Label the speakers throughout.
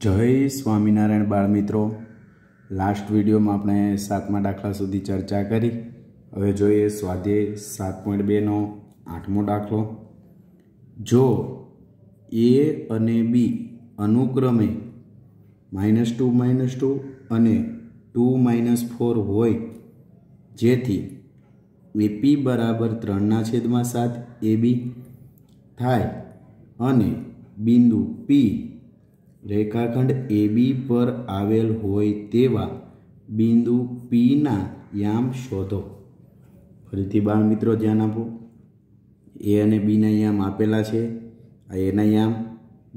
Speaker 1: जय स्वामीनारायण बाळ मित्रों, last video में आपणे 7मा दाखला सुधी चर्चा करी। हवे जोईए स्वाध्याय 7.2 नो 8मो दाखलो। जो ए अने बी अनुक्रमे -2 अने 2 - 4 होय, जेथी एपी बराबर 3/7 एबी थाय अने बिंदु पी रेखाखंड एबी पर आवेल होय तेवा बिंदु पी ना याम शोधो। फरीथी बाळ मित्रों ध्यान आपो। ए अने बी ना याम आपेला छे। आ ए ना याम,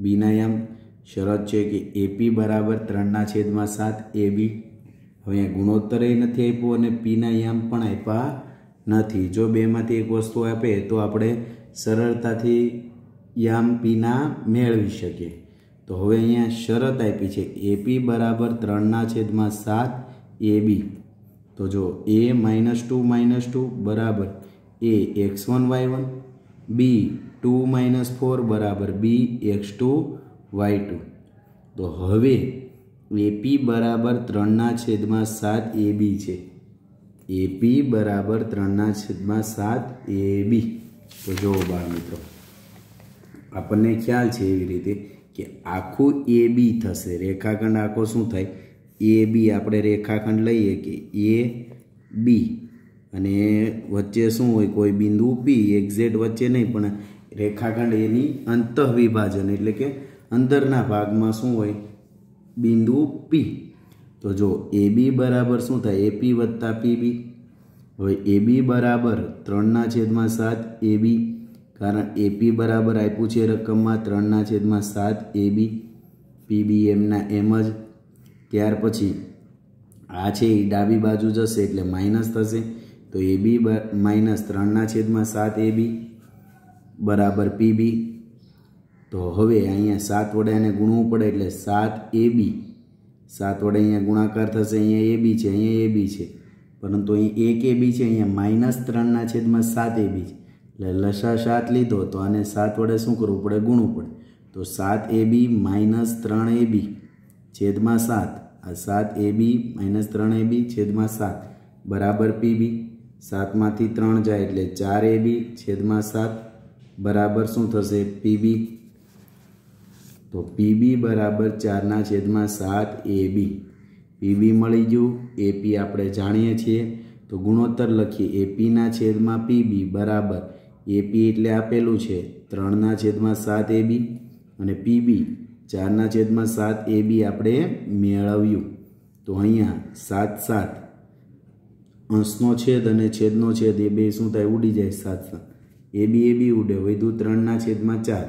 Speaker 1: बी ना याम। शरत छे कि एपी बराबर 3/7 एबी। हवे गुणोत्तर नथी आप्यो अने पी ना याम पण आप्या नथी। जो बेमांथी एक वस्तु आपे तो आपणे सरळताथी याम पी ना मेळवी शकीए। तो हवे अहींया शरत आपी छे एपी बराबर 3/7 एबी। तो जो ए -2 बराबर ए x1 y1, बी 2 - 4 बराबर बी x2 y2। तो हवे एपी बराबर 3/7 एबी छे। एपी बराबर 3/7 एबी। तो जो बाळ मित्रों आपने ख्याल छे एवी रीते कि आखू ए बी थशे। रेखाखंड आखो शुं थाय ए बी। आपणे रेखाखंड लईए कि ए बी अने वच्चे शुं होय कोई बिंदु पी। एक्जेक्ट वच्चे नहीं पण रेखाखंड एनी अंतःविभाजन एटले के अंदरना भागमां शुं होय बिंदु पी। तो जो ए बी बराबर शुं थाय एपी वत्ता पीबी। हवे ए बी बराबर 3/7 एबी, कारण एपी बराबर आप्युं छे रकममां 3/7 एबी। पीबी एमना एम ज। त्यार पछी आ छे ए डाबी बाजू जशे एटले माइनस थशे। तो एबी -3/7 एबी बराबर पीबी। तो हवे अहींया 7 वडे आने गुणवुं पड़े एटले 7 एबी। 7 वडे अहींया गुणाकार थशे। अहींया एबी छे, अहींया एबी छे, परंतु अहीं एक एबी छे, अहींया -3/7 एबी छे। लसा 7 लीधो तो आने 7 वडे शुं करवुं पड़े? गुणवुं पड़े। तो 7 एबी -3 एबी छेदमां 7। आ 7 एबी -3 एबी छेदमां 7 बराबर पीबी। 7 मांथी 3 जाए एटले 4 एबी छेदमां 7 बराबर शुं थशे? पीबी। तो पीबी बराबर 4/7 एबी। पीबी मळी गयुं। एपी आपणे जाणीए छीए। तो गुणोत्तर लखीए एपी ना छेदमां पीबी बराबर एपी एटले आपेलुं छे 3/7 एबी अने पीबी 4/7 एबी आपणे मेळव्युं। तो अहींया 7 अंशनो छेद अने छेदनो छेद ए बे शुं थाय? उडी जाय। 7 एबी उडे, वध्युं 3/4।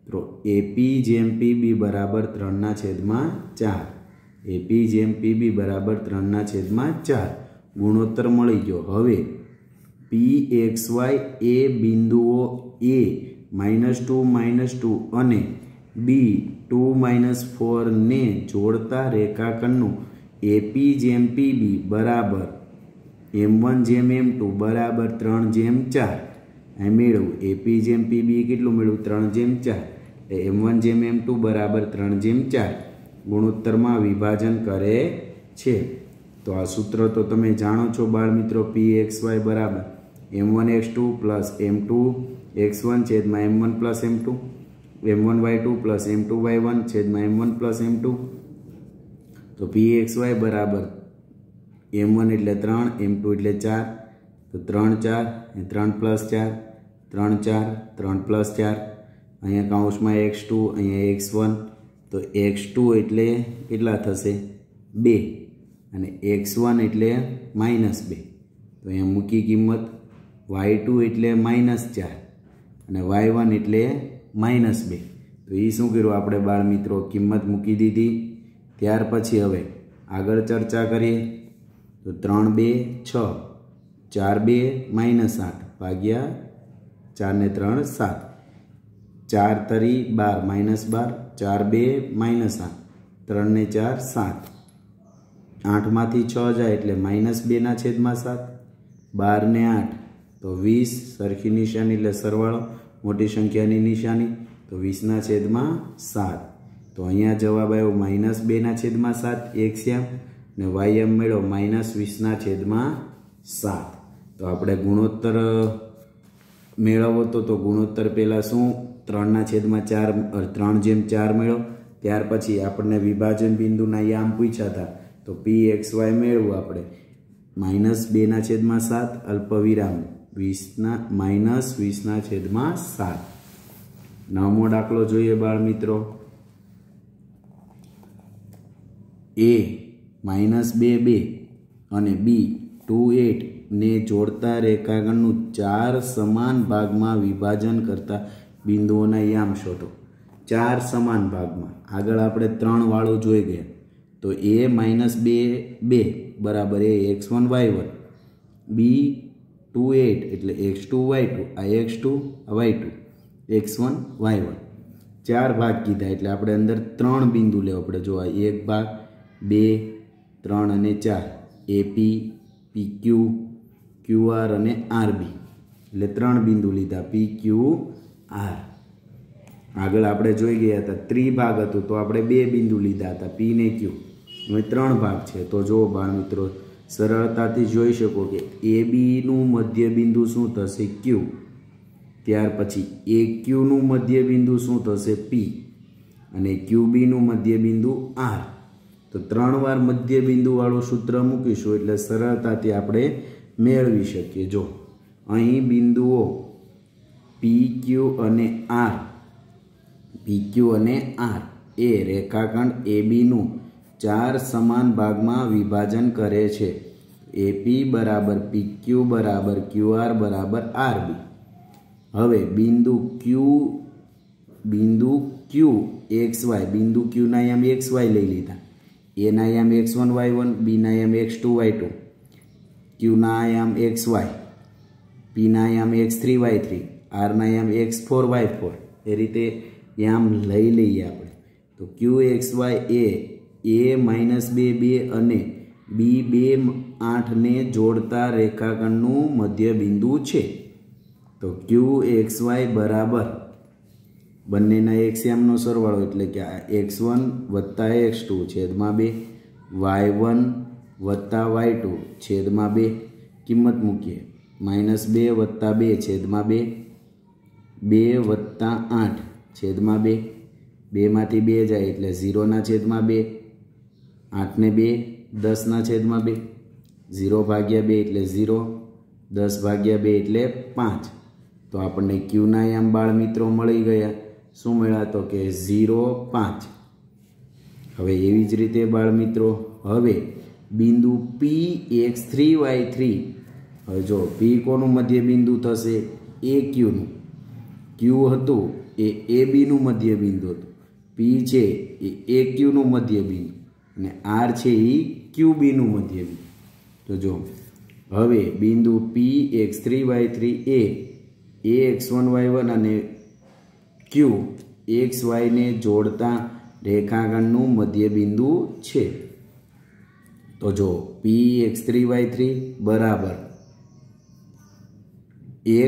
Speaker 1: तो एपी जेम पीबी बराबर 3/4। एपी जेम पीबी बराबर 3/4 गुणोत्तर मळी गयो। हवे PXY ए बिंदुओ ए -2 अने बी 2 - 4 ने जोड़ता रेखाखंडनुं एपी जेम पीबी बराबर M1 जेम M2 बराबर 3/4 आ मेळव्युं। एपी जेम पीबी केटलुं मेळव्युं? 3/4। M1 जेम M2 बराबर 3/4 गुणोत्तरमां विभाजन करे छे। तो आ सूत्र तो तमे जाणो छो बाळ मित्रों। PXY बराबर M1x2 + M2x1 छेदमां M1 + M2, M1y2 + M2y1 छेदमां M1 + M2। तो PXY बराबर M1 एटले 3, M2 एटले 4। तो 3 4 3 + 4 3 4 3 + 4 अहींया काउंसमां x2 अहींया x1। तो x2 एटले કેટલા થશે? 2 અને x1 એટલે -2। तो अहींया मूकी किंमत। y2 એટલે -4 અને y1 એટલે -2। तो ई शुं कर्युं आपणे बाळ मित्रों? किंमत मूकी दीधी। त्यार पछी हवे आगळ चर्चा करीए। तो 3 2 6 4 2 -8 भाग्या 4 ने 3 7 4 तरी 12 -12 4 2 -8 3 ने 4 7 8 मांथी 6 जाए एटले -2/7 12 ने 8 तो 20 सरखी निशानी एटले सरवाळो मोटी संख्यानी निशानी तो 20/7। તો અહીંયા જવાબ આવ્યો -2/7 એક્સએમ ને વાયએમ મળ્યો -20/7. તો આપણે ગુણોત્તર મેળવવો તો ગુણોત્તર પહેલાં શું 3/4 મળ્યો. ત્યાર પછી આપણને વિભાજન બિંદુના યામ પૂછ્યા હતા તો pxy મેળવવું આપણે -2/7 અલ્પવિરામ -20/7. નવમો દાખલો જોઈએ બાળ મિત્રો. a -2 અને b 2 ને જોડતા રેખાખંડનું 4 સમાન ભાગમાં વિભાજન કરતા બિંદુઓના યામ શોધો. 4 સમાન ભાગમાં. આગળ આપણે 3 વાળું જોઈ ગયા તો a -2 બરાબર એ x1 y1, b 2 એટલે x2 y2, આ x2 y2, x1 y1. 4 ભાગ કીધા એટલે આપણે અંદર 3 બિંદુ લેવો પડે. જો આ 1 ભાગ 2 3 અને 4 AP PQ QR અને RB એટલે 3 બિંદુ લીધા PQR. આગળ આપણે જોઈ ગયા હતા ત્રિભાગ હતું તો આપણે 2 બિંદુ લીધા હતા P ને Q. હવે 3 ભાગ છે તો જો બાળ મિત્રો સરળતાથી જોઈ શકો કે AB નું મધ્ય બિંદુ શું થશે Q, ત્યાર પછી AQ નું મધ્ય બિંદુ શું થશે P અને QB નું મધ્ય બિંદુ R. તો 3 વાર મધ્ય બિંદુ વાળું સૂત્ર મૂકીશું એટલે સરળતાથી આપણે મેળવી શકીએ. જો અહીં બિંદુઓ PQ અને R એ રેખાખંડ AB નું 4 સમાન ભાગમાં વિભાજન કરે છે. AP બરાબર PQ બરાબર QR બરાબર RB. હવે બિંદુ Q XY, બિંદુ Q ના યામ XY લઈ લીધા. A ના યામ x1 y1, B ના યામ x2 y2, Q ના યામ xy, P ના યામ x3 y3, R ના યામ x4 y4. એ રીતે યામ લઈ લઈએ આપણે. તો Q XY એ A-2 અને B-8 ને જોડતા રેખાખંડનું મધ્ય બિંદુ છે. તો Q XY બરાબર બંનેના એક્સયામનો સરવાળો એટલે કે x1 વત્તા x2 છેદમાં 2, y1 વત્તા y2 છેદમાં 2. કિંમત મૂકીએ -2 વત્તા 2 છેદમાં 2, 2 વત્તા 8 છેદમાં 2, 2 માંથી 2 જાય એટલે 0/2, 8 ને 2 10/2, 0/2 એટલે 0, 10/2 એટલે 5. તો આપણને Q ના યામ બાળ મિત્રો મળી ગયા. શું મળ્યા તો કે 0, 5. હવે એવી જ રીતે બાળ મિત્રો હવે બિંદુ P x3 y3. હવે જો P કોનું મધ્ય બિંદુ થશે AQ નું. Q હતું એ AB નું મધ્ય બિંદુ હતું. P છે એ AQ નું મધ્ય બિંદુ અને R છે એ QB નું મધ્ય બિંદુ. તો જો હવે બિંદુ P x3 y3 એ x1 y1 અને Q XY ને જોડતા રેખાખંડનું મધ્ય બિંદુ છે. તો જો P x3 y3 બરાબર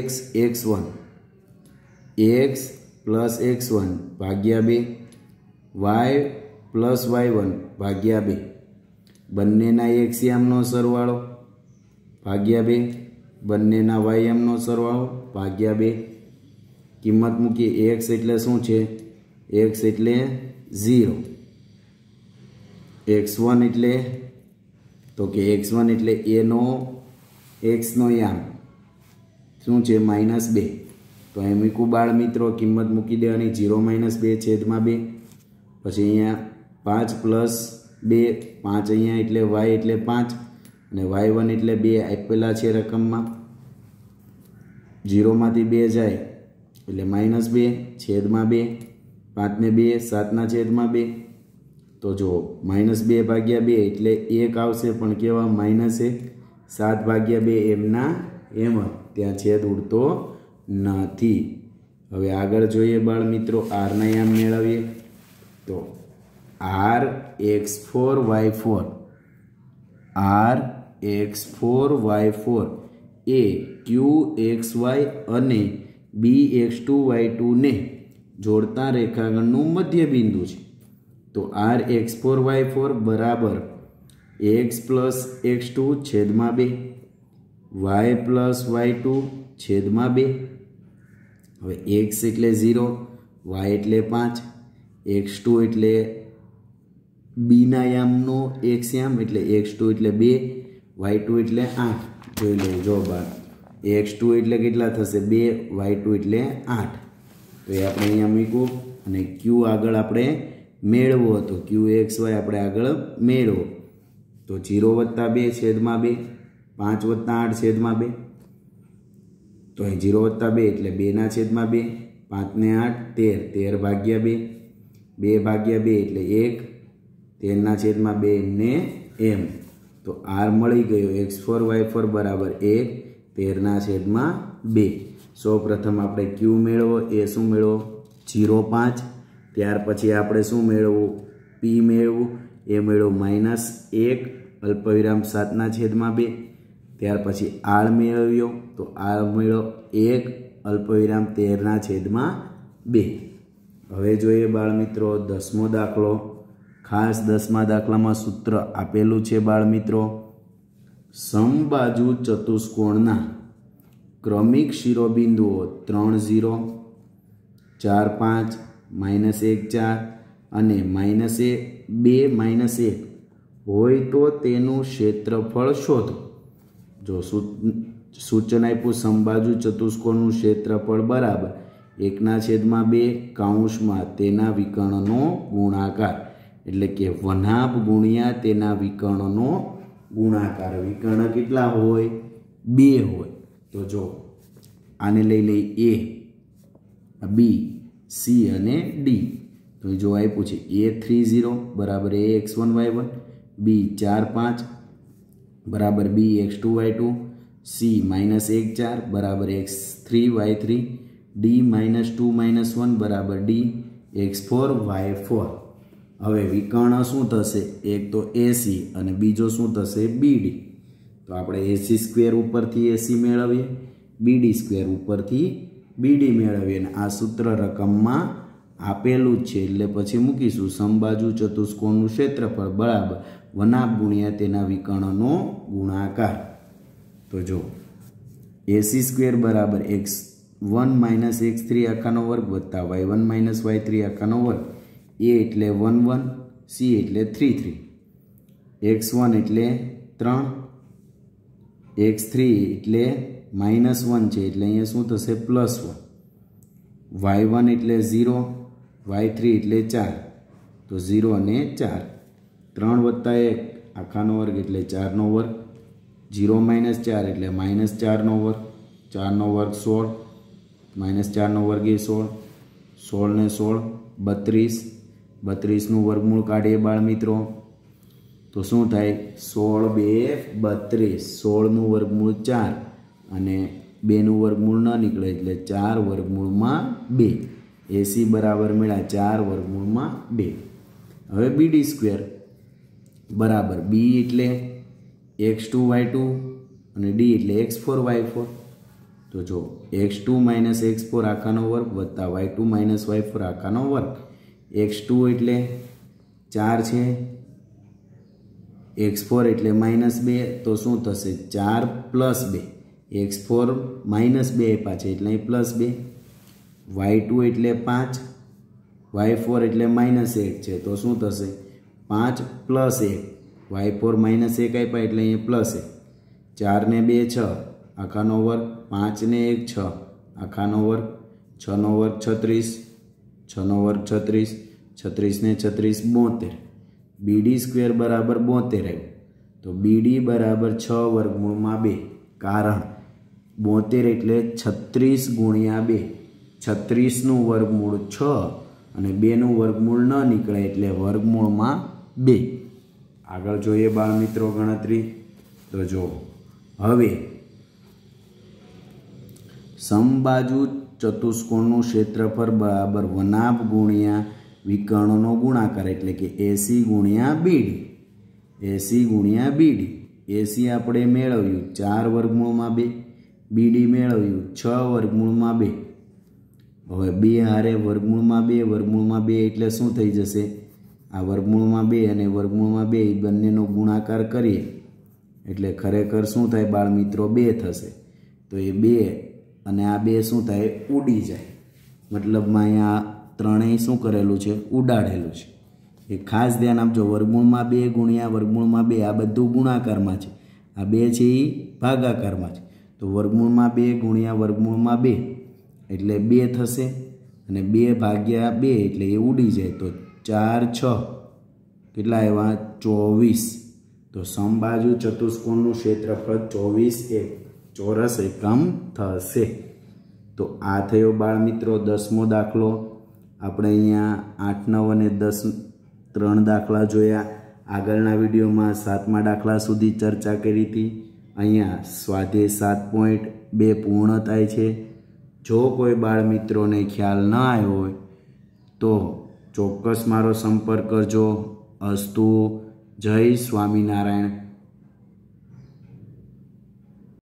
Speaker 1: x x1 x plus x1 ભાગ્યા 2 y પ્લસ y1 ભાગ્યા 2 બંનેના એક્સયામનો સરવાળો ભાગ્યા 2 બંનેના વાયયામનો સરવાળો ભાગ્યા 2. કિંમત મૂકીએ x એટલે શું છે x એટલે 0, x1 એટલે તો કે x1 એટલે a નો x નો યામ શું છે -2. તો અહીં મૂકું બાળ મિત્રો કિંમત મૂકી દેવાની 0-2 છેદમાં 2. પછી અહીંયા 5 પ્લસ 2 5 અહીંયા એટલે y એટલે 5 અને y1 એટલે 2 આપેલા છે રકમમાં. 0 માંથી 2 જાય એટલે -2 છેદમાં 2, 5 ને 2 7/2. તો જો -2/2 એટલે 1 આવશે પણ કેવા -1 7/2 એમના એમ ત્યાં છેદ ઉડતો નથી. હવે આગળ જોઈએ બાળ મિત્રો R ના યામ મેળવીએ તો R x4 y4 R x4 y4 એ Q xy અને B x2 y2 ને જોડતા રેખાખંડનું મધ્ય બિંદુ છે. તો rx4y4 બરાબર x પ્લસ x2 છેદમાં 2 y પ્લસ y2 છેદમાં 2. હવે x એટલે 0, y એટલે 5, x2 એટલે બીના યામનો x યામ એટલે x2 એટલે 2, y2 એટલે 8. જોઈ લો જો બાર x2 એટલે કેટલા થશે 2, y2 એટલે 8. તો એ આપણે અહીંયા મૂક્યું અને q આગળ આપણે મેળવો હતો, qxy આપણે આગળ મેળવો તો 0 + 2 છેદમાં 2, 5 + 8 છેદમાં 2. તો અહીં 0 + 2 એટલે 2 છેદમાં 2, 5 ને 8 13, 13 ભાગ્યા 2, 2 ભાગ્યા 2 એટલે 1, 13 છેદમાં 2 એમને એમ. તો r મળી ગયો x4y4 બરાબર 1, 13 છેદમાં 2. સૌ પ્રથમ આપણે q મેળવો, એ શું મેળવો 0, 5. ત્યાર પછી આપણે શું મેળવવું p મેળવવું, એ મેળવો -1 અલ્પવિરામ 7 છેદમાં 2. ત્યાર પછી r મેળવ્યો તો r મેળવો 1 અલ્પવિરામ 13 છેદમાં 2. હવે જોઈએ બાળ મિત્રો 10મો દાખલો. ખાસ 10મા દાખલામાં સૂત્ર આપેલું છે બાળ મિત્રો. સમબાજુ ચતુષ્કોણના ક્રમિક શિરોબિંદુઓ 3, 0, 4, 5, -1, 4 અને -2, -1 હોય તો તેનું ક્ષેત્રફળ શોધો. જો સૂચન આપ્યું સમબાજુ ચતુષ્કોણનું ક્ષેત્રફળ બરાબર 1/2 કૌંસમાં તેના વિકર્ણનો ગુણાકાર, એટલે કે વનાભ ગુણ્યા તેના વિકર્ણનો ગુણાકાર. વિકર્ણ કેટલા હોય 2 હોય. તો જો આને લઈ લઈ a, b, c અને d. તો જો આપ્યું છે a30 બરાબર ax1 y1, b4 5 બરાબર bx2 y2, c -1 4 બરાબર x3 y3, d -2 1 બરાબર dx4 y4. હવે વિકર્ણ શું થશે, એક તો AC અને બીજો શું થશે BD. તો આપણે AC² ઉપરથી AC મેળવીએ, BD² ઉપરથી BD મેળવીએ અને આ સૂત્ર રકમમાં આપેલું જ છે એટલે પછી મૂકીશું સમબાજુ ચતુષ્કોણનું ક્ષેત્રફળ બરાબર વનાભ ગુણ્યા તેના વિકર્ણનો ગુણાકાર. તો જો AC² બરાબર x1 - x3 આખાનો વર્ગ વત્તા y1 - y3 આખાનો વર્ગ. a એટલે 1 1, c એટલે 3 3, x1 એટલે 3, x3 એટલે -1 છે એટલે અહીંયા શું થશે +1, y1 એટલે 0, y3 એટલે 4. તો 0 અને 4, 3 + 1 આખાનો વર્ગ એટલે 4નો વર્ગ, 0 - 4 એટલે -4નો વર્ગ, 4નો વર્ગ 16, -4નો વર્ગ એ 16, 16 ને 16 32, 32નું વર્ગમૂળ કાઢીએ બાળ મિત્રો તો શું થાય 16 2 32, 16નું વર્ગમૂળ 4 અને 2નું વર્ગમૂળ ન નીકળે એટલે 4 વર્ગમૂળમાં 2. AC બરાબર મળ્યા 4 વર્ગમૂળમાં 2. હવે BD² બરાબર b એટલે x2 y2 અને d એટલે x4 y4. તો જો x2 - x4 આખાનો વર્ગ વત્તા y2 - y4 આખાનો વર્ગ. x2 એટલે 4 છે, x4 એટલે -2 તો શું થશે 4 + 2, x4 -2 આપ્યા છે એટલે અહીં +2, y2 એટલે 5, y4 એટલે -1 છે તો શું થશે 5 + 1, y4 -1 આપ્યા એટલે અહીં +1, 4 ને 2 6 આખાનો વર્ગ, 5 ને 1 6 આખાનો વર્ગ, 6નો વર્ગ 36, 6નો વર્ગ 36, 36 ને 36 72. BD² બરાબર 72 આવ્યું. તો BD બરાબર 6 વર્ગમૂળમાં 2, કારણ 72 એટલે 36 ગુણ્યા 2, 36નું વર્ગમૂળ 6 અને 2નું વર્ગમૂળ ન નીકળે એટલે વર્ગમૂળમાં 2. આગળ જોઈએ બાળ મિત્રો ગણતરી. તો જો હવે સમબાજુ ચતુષ્કોણનું ક્ષેત્રફળ બરાબર વનાભ ગુણ્યા વિકર્ણનો ગુણાકાર એટલે કે AC ગુણ્યા BD. AC ગુણ્યા BD. AC આપણે મેળવ્યું 4 વર્ગમૂળમાં 2, BD મેળવ્યું 6 વર્ગમૂળમાં 2. હવે 2 હારે વર્ગમૂળમાં 2 એટલે શું થઈ જશે આ વર્ગમૂળમાં 2 અને વર્ગમૂળમાં 2 બંનેનો ગુણાકાર કરીએ એટલે ખરેખર શું થાય બાળ મિત્રો 2 થશે। તો એ 2 અને આ 2 શું થાય ઉડી જાય, મતલબમાં અહીંયા ત્રણેય શું કરેલું છે ઉડાડેલું છે। એ ખાસ ધ્યાન આપજો, વર્ગમૂળમાં 2 ગુણ્યા વર્ગમૂળમાં 2 આ બધું ગુણાકારમાં છે, આ 2 છે એ ભાગાકારમાં છે। તો વર્ગમૂળમાં 2 ગુણ્યા વર્ગમૂળમાં 2 એટલે 2 થશે અને 2 ભાગ્યા 2 એટલે એ ઉડી જાય। તો 4 6 કેટલા આવ્યા 24। તો સમબાજુ ચતુષ્કોણનું ક્ષેત્રફળ 24 ચોરસ એકમ થશે। તો આ થયો બાળ મિત્રો 10મો દાખલો। આપણે અહીંયા 8 9 અને 10 3 દાખલા જોયા। આગળના વિડીયોમાં 7મા દાખલા સુધી ચર્ચા કરી હતી। અહીંયા સ્વાધ્યાય 7.2 પૂર્ણ થાય છે। જો કોઈ બાળ મિત્રોને ખ્યાલ ન આવ્યો હોય તો ચોક્કસ મારો સંપર્ક કરજો। અસ્તુ, જય સ્વામિનારાયણ।